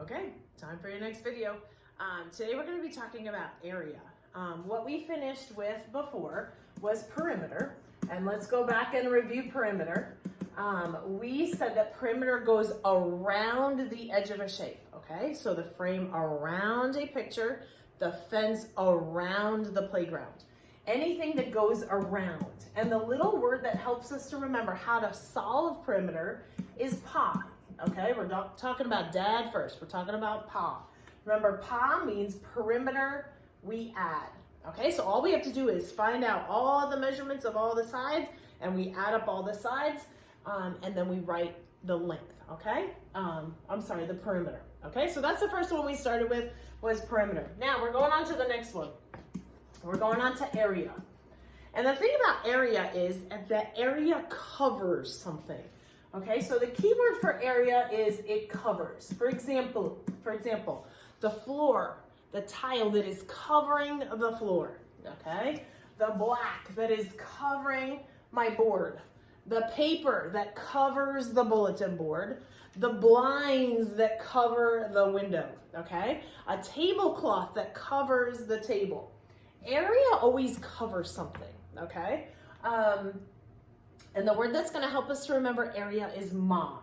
Okay, time for your next video. Today we're going to be talking about area. What we finished with before was perimeter, and let's go back and review perimeter. We said that perimeter goes around the edge of a shape, okay? So the frame around a picture, the fence around the playground. Anything that goes around. And the little word that helps us to remember how to solve perimeter is PA. Okay, we're talking about dad first. We're talking about PA. Remember, PA means perimeter, we add. Okay, so all we have to do is find out all the measurements of all the sides, and we add up all the sides, and then we write the length, okay? The perimeter. Okay, so that's the first one we started with, was perimeter. Now, we're going on to the next one. We're going on to area. And the thing about area is that area covers something. Okay, so the key word for area is it covers. For example, the floor, the tile that is covering the floor, okay? The black that is covering my board, the paper that covers the bulletin board, the blinds that cover the window, okay? A tablecloth that covers the table. Area always covers something, okay? And the word that's going to help us to remember area is ma.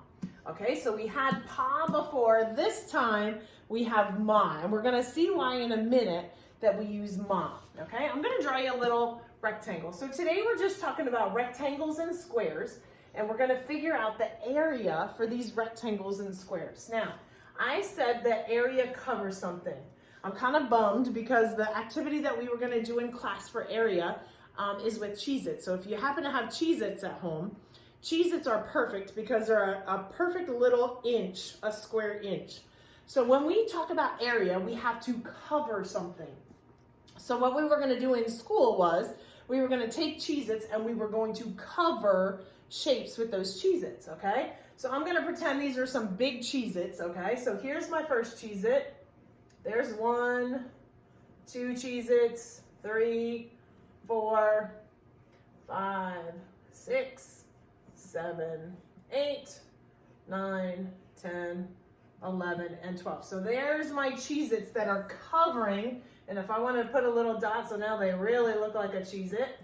Okay, so we had pa before. This time we have ma. And we're going to see why in a minute that we use ma. Okay, I'm going to draw you a little rectangle. So today we're just talking about rectangles and squares. And we're going to figure out the area for these rectangles and squares. Now, I said that area covers something. I'm kind of bummed because the activity that we were going to do in class for area is with Cheez-Its. So if you happen to have Cheez-Its at home, Cheez-Its are perfect because they're a perfect little inch, a square inch. So when we talk about area, we have to cover something. So what we were going to do in school was we were going to take Cheez-Its and we were going to cover shapes with those Cheez-Its, okay? So I'm going to pretend these are some big Cheez-Its, okay? So here's my first Cheez-It. There's 1, 2 Cheez-Its, 3, 4, 5, 6, 7, 8, 9, 10, 11, and 12. So there's my Cheez-Its that are covering, and if I want to put a little dot, so now they really look like a Cheez-It,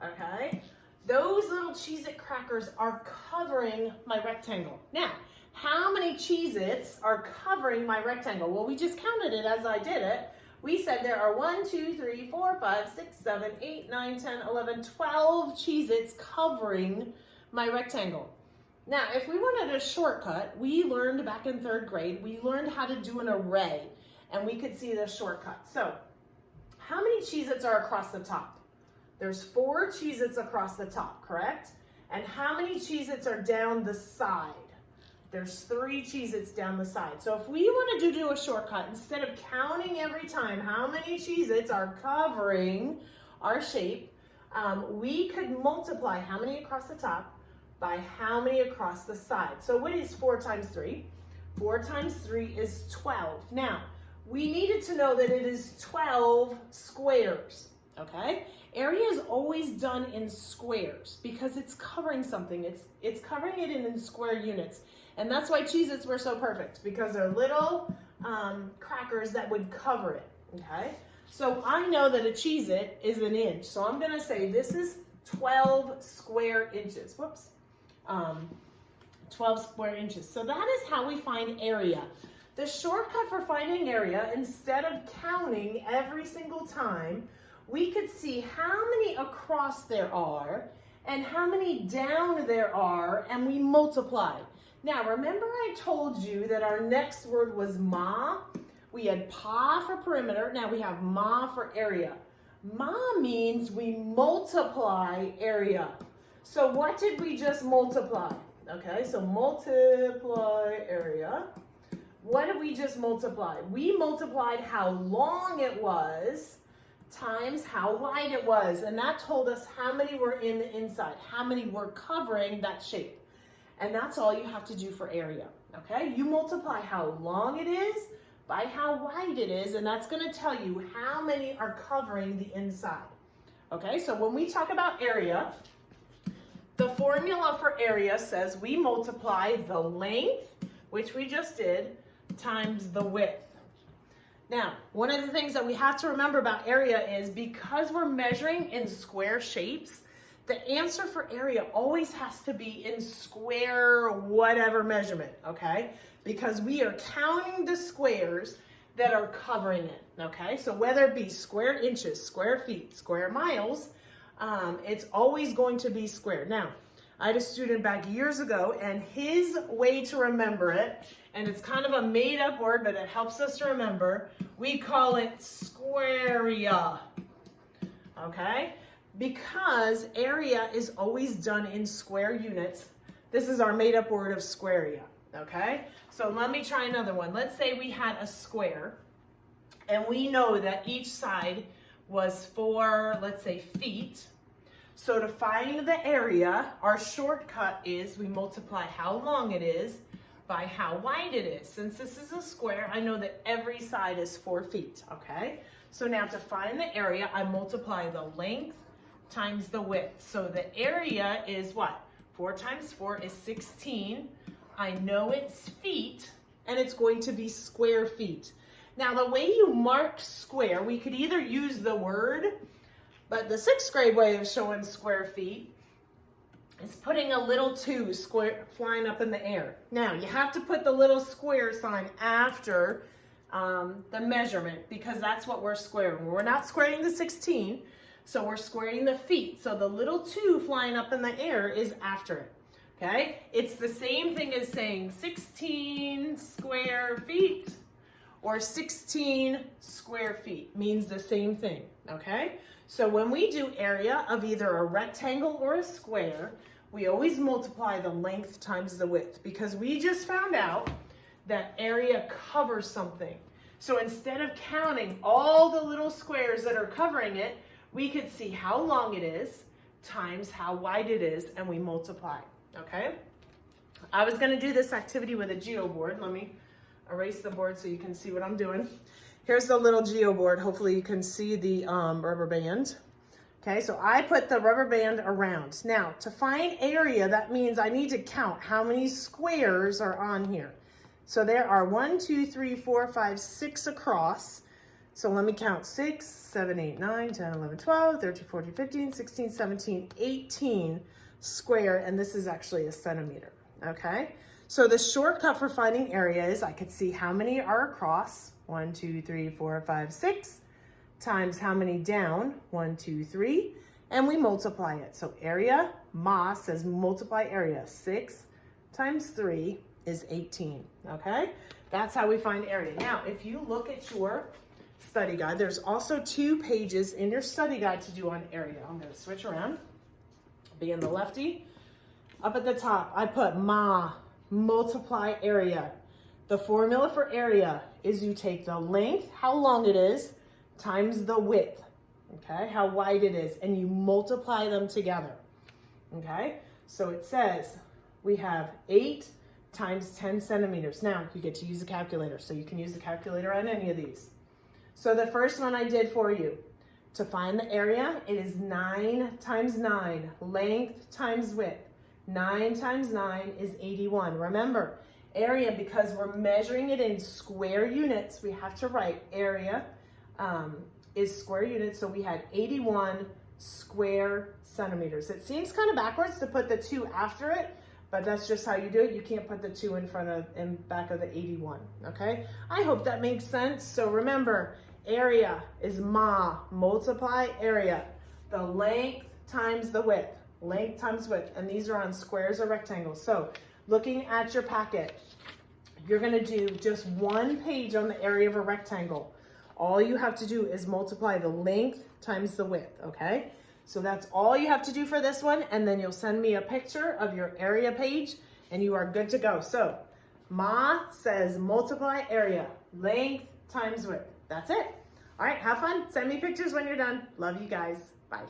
okay? Those little Cheez-It crackers are covering my rectangle. Now, how many Cheez-Its are covering my rectangle? Well, we just counted it as I did it. We said there are 1, 2, 3, 4, 5, 6, 7, 8, 9, 10, 11, 12 Cheez-Its covering my rectangle. Now, if we wanted a shortcut, we learned back in 3rd grade, we learned how to do an array, and we could see the shortcut. So, how many Cheez-Its are across the top? There's 4 Cheez-Its across the top, correct? And how many Cheez-Its are down the side? There's 3 Cheez-Its down the side. So if we wanted to do a shortcut, instead of counting every time how many Cheez-Its are covering our shape, we could multiply how many across the top by how many across the side. So what is 4 times 3? 4 times 3 is 12. Now, we needed to know that it is 12 squares, okay? Area is always done in squares because it's covering something. It's covering it in square units. And that's why Cheez-Its were so perfect, because they're little crackers that would cover it, okay? So I know that a Cheez-It is an inch. So I'm going to say this is 12 square inches. Whoops. 12 square inches. So that is how we find area. The shortcut for finding area, instead of counting every single time, we could see how many across there are and how many down there are, and we multiply. Now, remember I told you that our next word was ma? We had pa for perimeter. Now we have ma for area. Ma means we multiply area. So what did we just multiply? Okay, so multiply area. What did we just multiply? We multiplied how long it was times how wide it was. And that told us how many were in the inside, how many were covering that shape. And that's all you have to do for area, okay? You multiply how long it is by how wide it is, and that's going to tell you how many are covering the inside, okay? So when we talk about area, the formula for area says we multiply the length, which we just did, times the width. Now, one of the things that we have to remember about area is because we're measuring in square shapes, the answer for area always has to be in square whatever measurement, okay? Because we are counting the squares that are covering it, okay? So whether it be square inches, square feet, square miles, it's always going to be square. Now, I had a student back years ago, and his way to remember it, and it's kind of a made-up word, but it helps us to remember, we call it squarea, okay? Because area is always done in square units, this is our made-up word of squarea, okay? So let me try another one. Let's say we had a square, and we know that each side was 4, let's say, feet. So to find the area, our shortcut is we multiply how long it is by how wide it is. Since this is a square, I know that every side is 4 feet, okay? So now to find the area, I multiply the length times the width. So the area is what? 4 times 4 is 16. I know it's feet, and it's going to be square feet. Now the way you mark square, we could either use the word, but the 6th grade way of showing square feet is putting a little 2 square flying up in the air. Now you have to put the little square sign after the measurement because that's what we're squaring. We're not squaring the 16, so we're squaring the feet. So the little 2 flying up in the air is after it. Okay? It's the same thing as saying 16 square feet or 16 square feet means the same thing. Okay? So when we do area of either a rectangle or a square, we always multiply the length times the width because we just found out that area covers something. So instead of counting all the little squares that are covering it, we could see how long it is times how wide it is, and we multiply, okay? I was gonna do this activity with a geoboard. Let me erase the board so you can see what I'm doing. Here's the little geoboard. Hopefully you can see the rubber band. Okay, so I put the rubber band around. Now, to find area, that means I need to count how many squares are on here. So there are 1, 2, 3, 4, 5, 6 across. So let me count 6, 7, 8, 9, 10, 11, 12, 13, 14, 15, 16, 17, 18 square, and this is actually a centimeter, okay? So the shortcut for finding area is I could see how many are across, 1, 2, 3, 4, 5, 6, times how many down, 1, 2, 3, and we multiply it. So area, Ma says multiply area, 6 times 3 is 18, okay? That's how we find area. Now, if you look at your study guide, there's also 2 pages in your study guide to do on area. I'm gonna switch around, being the lefty. Up at the top, I put Ma, multiply area. The formula for area is you take the length, how long it is, times the width, okay, how wide it is, and you multiply them together, okay? So it says we have 8 times 10 centimeters. Now you get to use a calculator, so you can use the calculator on any of these. So the first one I did for you, to find the area, it is 9 times 9, length times width. 9 times 9 is 81. Remember, area, because we're measuring it in square units, we have to write area is square units, so we had 81 square centimeters. It seems kind of backwards to put the 2 after it, but that's just how you do it. You can't put the 2 in front of and back of the 81, okay? I hope that makes sense. So remember, area is Ma, multiply area. The length times the width, length times width, and these are on squares or rectangles. So looking at your packet, you're gonna do just 1 page on the area of a rectangle. All you have to do is multiply the length times the width, okay? So that's all you have to do for this one, and then you'll send me a picture of your area page, and you are good to go. So, Ma says multiply area, length times width. That's it. All right, have fun. Send me pictures when you're done. Love you guys. Bye.